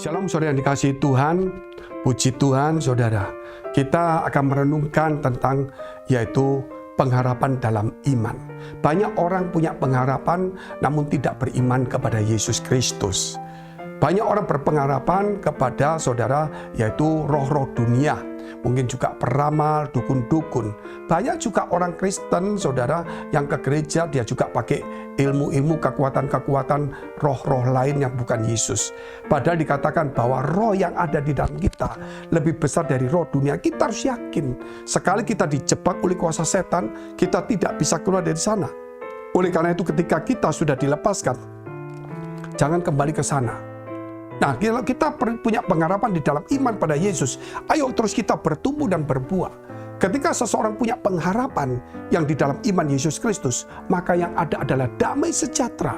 Shalom saudara yang dikasihi Tuhan, puji Tuhan saudara. Kita akan merenungkan tentang yaitu pengharapan dalam iman. Banyak orang punya pengharapan namun tidak beriman kepada Yesus Kristus. Banyak orang berpengharapan kepada saudara yaitu roh-roh dunia. Mungkin juga peramal, dukun-dukun. Banyak juga orang Kristen saudara yang ke gereja dia juga pakai ilmu-ilmu kekuatan-kekuatan roh-roh lain yang bukan Yesus. Padahal dikatakan bahwa roh yang ada di dalam kita lebih besar dari roh dunia. Kita harus yakin sekali kita dijebak oleh kuasa setan, kita tidak bisa keluar dari sana. Oleh karena itu ketika kita sudah dilepaskan, jangan kembali ke sana. Nah, kalau kita punya pengharapan di dalam iman pada Yesus, ayo terus kita bertumbuh dan berbuah. Ketika seseorang punya pengharapan yang di dalam iman Yesus Kristus, maka yang ada adalah damai sejahtera.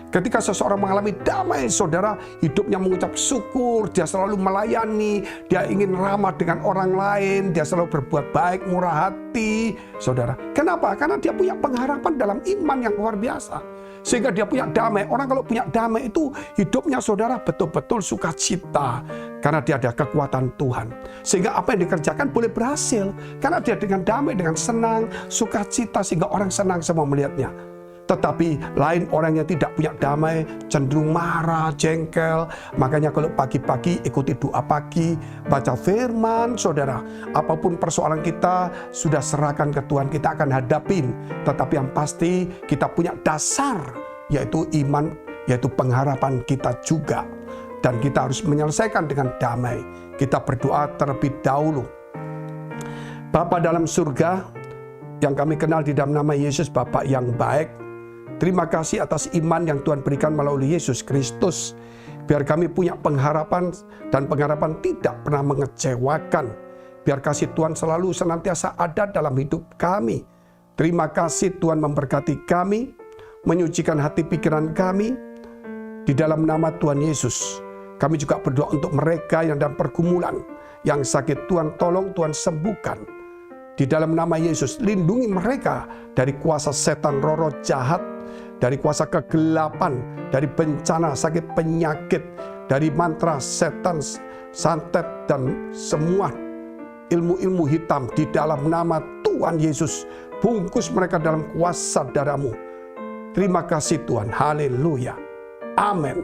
Ketika seseorang mengalami damai, saudara, hidupnya mengucap syukur, dia selalu melayani, dia ingin ramah dengan orang lain, dia selalu berbuat baik, murah hati, saudara. Kenapa? Karena dia punya pengharapan dalam iman yang luar biasa. Sehingga dia punya damai. Orang kalau punya damai itu hidupnya saudara betul-betul sukacita. Karena dia ada kekuatan Tuhan. Sehingga apa yang dikerjakan boleh berhasil. Karena dia dengan damai, dengan senang, sukacita. Sehingga orang senang semua melihatnya. Tetapi lain orang yang tidak punya damai, cenderung marah, jengkel. Makanya kalau pagi-pagi ikuti doa pagi, baca firman, saudara. Apapun persoalan kita, sudah serahkan ke Tuhan, kita akan hadapin. Tetapi yang pasti kita punya dasar, yaitu iman, yaitu pengharapan kita juga. Dan kita harus menyelesaikan dengan damai. Kita berdoa terlebih dahulu. Bapa dalam surga, yang kami kenal di dalam nama Yesus, Bapa yang baik, terima kasih atas iman yang Tuhan berikan melalui Yesus Kristus. Biar kami punya pengharapan dan pengharapan tidak pernah mengecewakan. Biar kasih Tuhan selalu senantiasa ada dalam hidup kami. Terima kasih Tuhan memberkati kami, menyucikan hati pikiran kami. Di dalam nama Tuhan Yesus, kami juga berdoa untuk mereka yang dalam pergumulan, yang sakit Tuhan tolong, Tuhan sembuhkan. Di dalam nama Yesus, lindungi mereka dari kuasa setan, roh-roh jahat, dari kuasa kegelapan, dari bencana, sakit, penyakit, dari mantra, setan, santet, dan semua ilmu-ilmu hitam. Di dalam nama Tuhan Yesus, bungkus mereka dalam kuasa darah-Mu. Terima kasih Tuhan, haleluya, amin.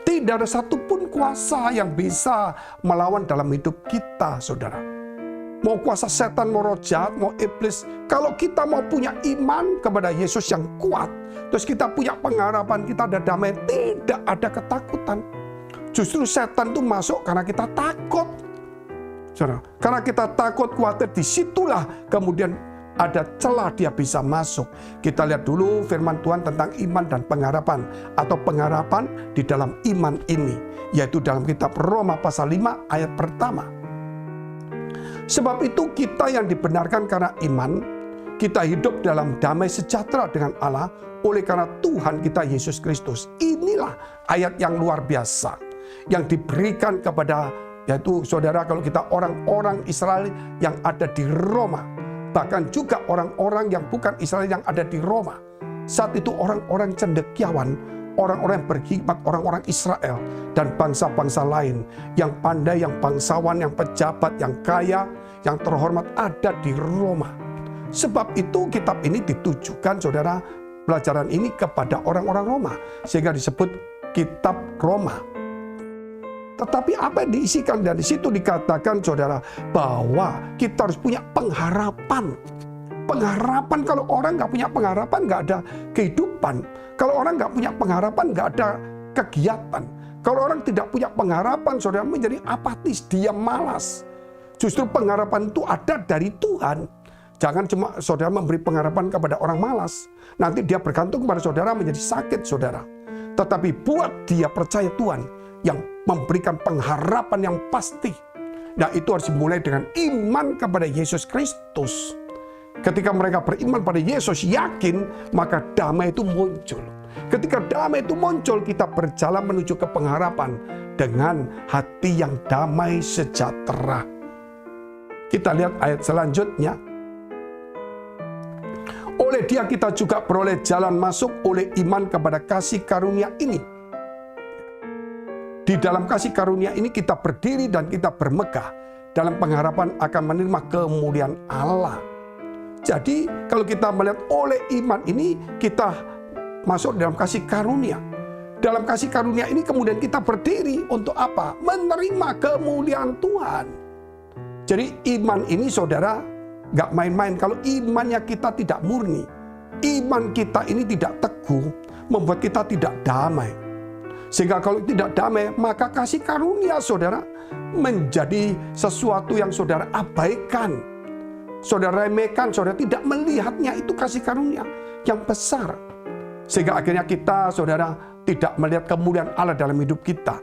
Tidak ada satupun kuasa yang bisa melawan dalam hidup kita, saudara. Mau kuasa setan, mau roh jahat, mau iblis. Kalau kita mau punya iman kepada Yesus yang kuat, terus kita punya pengharapan, kita ada damai, tidak ada ketakutan. Justru setan itu masuk karena kita takut. Saudara, karena kita takut, khawatir, disitulah kemudian ada celah dia bisa masuk. Kita lihat dulu firman Tuhan tentang iman dan pengharapan. Atau pengharapan di dalam iman ini. Yaitu dalam kitab Roma pasal 5 ayat pertama. Sebab itu kita yang dibenarkan karena iman, kita hidup dalam damai sejahtera dengan Allah oleh karena Tuhan kita Yesus Kristus. Inilah ayat yang luar biasa yang diberikan kepada, yaitu saudara, kalau kita orang-orang Israel yang ada di Roma, bahkan juga orang-orang yang bukan Israel yang ada di Roma. Saat itu orang-orang cendekiawan, orang-orang yang berhikmat, orang-orang Israel dan bangsa-bangsa lain yang pandai, yang bangsawan, yang pejabat, yang kaya, yang terhormat ada di Roma. Sebab itu kitab ini ditujukan, saudara, pelajaran ini kepada orang-orang Roma, sehingga disebut kitab Roma. Tetapi apa yang diisikan dari situ dikatakan, saudara, bahwa kita harus punya pengharapan. Pengharapan, kalau orang nggak punya pengharapan, nggak ada kehidupan. Kalau orang nggak punya pengharapan, nggak ada kegiatan. Kalau orang tidak punya pengharapan, saudara, menjadi apatis, dia malas. Justru pengharapan itu ada dari Tuhan. Jangan cuma saudara memberi pengharapan kepada orang malas. Nanti dia bergantung kepada saudara menjadi sakit, saudara. Tetapi buat dia percaya Tuhan yang memberikan pengharapan yang pasti. Nah, itu harus dimulai dengan iman kepada Yesus Kristus. Ketika mereka beriman pada Yesus, yakin, maka damai itu muncul. Ketika damai itu muncul, kita berjalan menuju ke pengharapan dengan hati yang damai sejahtera. Kita lihat ayat selanjutnya. Oleh Dia kita juga beroleh jalan masuk oleh iman kepada kasih karunia ini. Di dalam kasih karunia ini kita berdiri dan kita bermegah dalam pengharapan akan menerima kemuliaan Allah. Jadi kalau kita melihat oleh iman ini kita masuk dalam kasih karunia. Dalam kasih karunia ini kemudian kita berdiri untuk apa? Menerima kemuliaan Tuhan. Jadi iman ini saudara gak main-main. Kalau imannya kita tidak murni, iman kita ini tidak teguh, membuat kita tidak damai. Sehingga kalau tidak damai, maka kasih karunia saudara menjadi sesuatu yang saudara abaikan. Saudara remehkan, saudara tidak melihatnya itu kasih karunia yang besar. Sehingga akhirnya kita saudara tidak melihat kemuliaan Allah dalam hidup kita.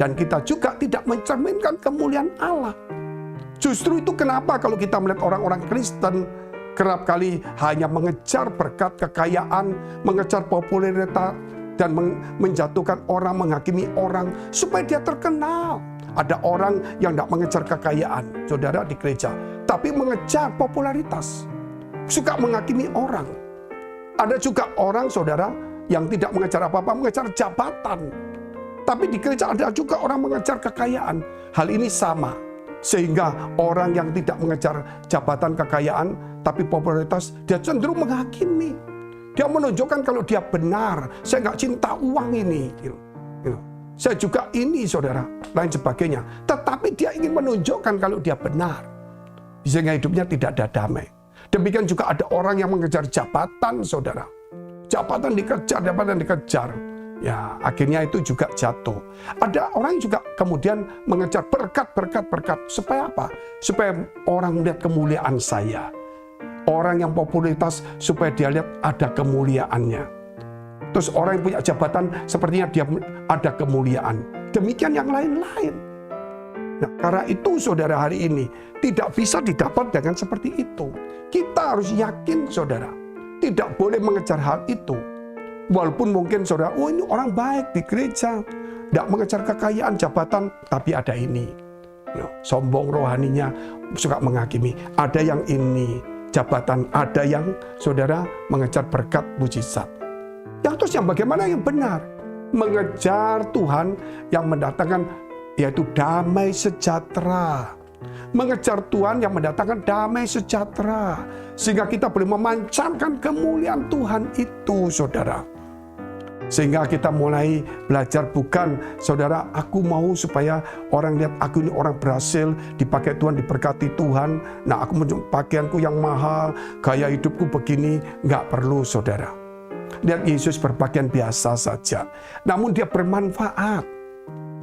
Dan kita juga tidak mencerminkan kemuliaan Allah. Justru itu kenapa kalau kita melihat orang-orang Kristen kerap kali hanya mengejar berkat kekayaan, mengejar popularitas, dan menjatuhkan orang, menghakimi orang supaya dia terkenal. Ada orang yang tidak mengejar kekayaan, saudara, di gereja, tapi mengejar popularitas, suka menghakimi orang. Ada juga orang, saudara, yang tidak mengejar apa-apa, mengejar jabatan. Tapi di gereja ada juga orang mengejar kekayaan. Hal ini sama. Sehingga orang yang tidak mengejar jabatan kekayaan, tapi popularitas, dia cenderung menghakimi. Dia menunjukkan kalau dia benar. Saya nggak cinta uang ini. Saya juga ini, saudara, lain sebagainya. Tetapi dia ingin menunjukkan kalau dia benar. Sehingga hidupnya tidak ada damai. Demikian juga ada orang yang mengejar jabatan, saudara. Jabatan dikejar. Ya, akhirnya itu juga jatuh. Ada orang juga kemudian mengejar berkat. Supaya apa? Supaya orang melihat kemuliaan saya. Orang yang popularitas supaya dia lihat ada kemuliaannya. Terus orang yang punya jabatan sepertinya dia ada kemuliaan. Demikian yang lain-lain. Nah, karena itu saudara hari ini tidak bisa didapat dengan seperti itu. Kita harus yakin saudara, tidak boleh mengejar hal itu. Walaupun mungkin saudara, oh ini orang baik di gereja, tidak mengejar kekayaan, jabatan, tapi ada ini. Sombong rohaninya, suka menghakimi. Ada yang ini, jabatan, ada yang saudara mengejar berkat mujizat. Yang terus yang bagaimana yang benar? Mengejar Tuhan yang mendatangkan yaitu damai sejahtera. Mengejar Tuhan yang mendatangkan damai sejahtera. Sehingga kita boleh memancarkan kemuliaan Tuhan itu, saudara. Sehingga kita mulai belajar bukan, saudara, aku mau supaya orang lihat aku ini orang berhasil, dipakai Tuhan, diberkati Tuhan. Nah, aku mau pakaianku yang mahal, gaya hidupku begini. Nggak perlu, saudara. Lihat Yesus berpakaian biasa saja. Namun dia bermanfaat.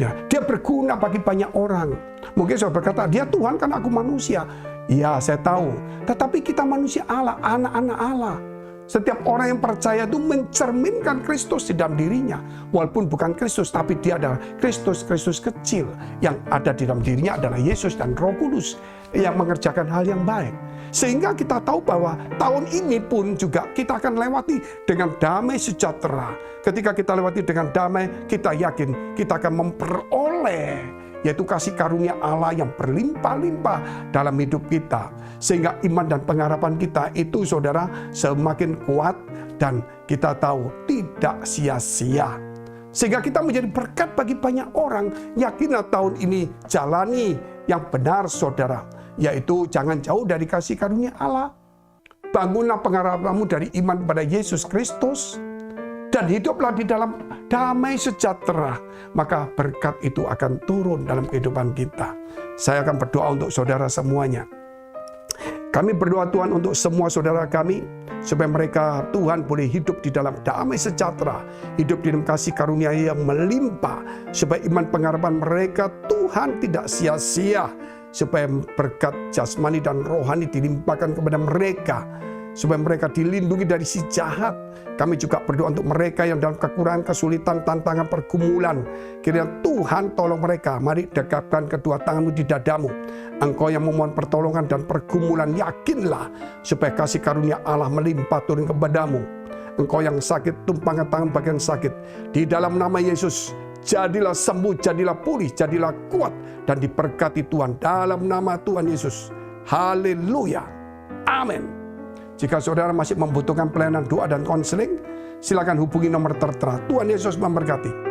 Ya, dia berguna bagi banyak orang. Mungkin saudara berkata, dia Tuhan kan aku manusia. Ya, saya tahu. Tetapi kita manusia Allah, anak-anak Allah. Setiap orang yang percaya itu mencerminkan Kristus di dalam dirinya. Walaupun bukan Kristus, tapi dia adalah Kristus kecil. Yang ada di dalam dirinya adalah Yesus dan Roh Kudus yang mengerjakan hal yang baik. Sehingga kita tahu bahwa tahun ini pun juga kita akan lewati dengan damai sejahtera. Ketika kita lewati dengan damai, kita yakin kita akan memperoleh yaitu kasih karunia Allah yang berlimpah-limpah dalam hidup kita. Sehingga iman dan pengharapan kita itu saudara semakin kuat dan kita tahu tidak sia-sia. Sehingga kita menjadi berkat bagi banyak orang. Yakinlah tahun ini jalani yang benar saudara. Yaitu jangan jauh dari kasih karunia Allah. Bangunlah pengharapanmu dari iman pada Yesus Kristus. Dan hiduplah di dalam damai sejahtera. Maka berkat itu akan turun dalam kehidupan kita. Saya akan berdoa untuk saudara semuanya. Kami berdoa Tuhan untuk semua saudara kami. Supaya mereka Tuhan boleh hidup di dalam damai sejahtera. Hidup di dalam kasih karunia yang melimpah. Supaya iman pengharapan mereka Tuhan tidak sia-sia. Supaya berkat jasmani dan rohani dilimpahkan kepada mereka. Supaya mereka dilindungi dari si jahat. Kami juga berdoa untuk mereka yang dalam kekurangan, kesulitan, tantangan, pergumulan. Kiranya Tuhan tolong mereka. Mari dekapkan kedua tanganmu di dadamu. Engkau yang memohon pertolongan dan pergumulan, yakinlah. Supaya kasih karunia Allah melimpah turun kepadamu. Engkau yang sakit, tumpangkan tangan bagian sakit. Di dalam nama Yesus, jadilah sembuh, jadilah pulih, jadilah kuat. Dan diberkati Tuhan dalam nama Tuhan Yesus. Haleluya. Amin. Jika saudara masih membutuhkan pelayanan doa dan konseling, silakan hubungi nomor tertera. Tuhan Yesus memberkati.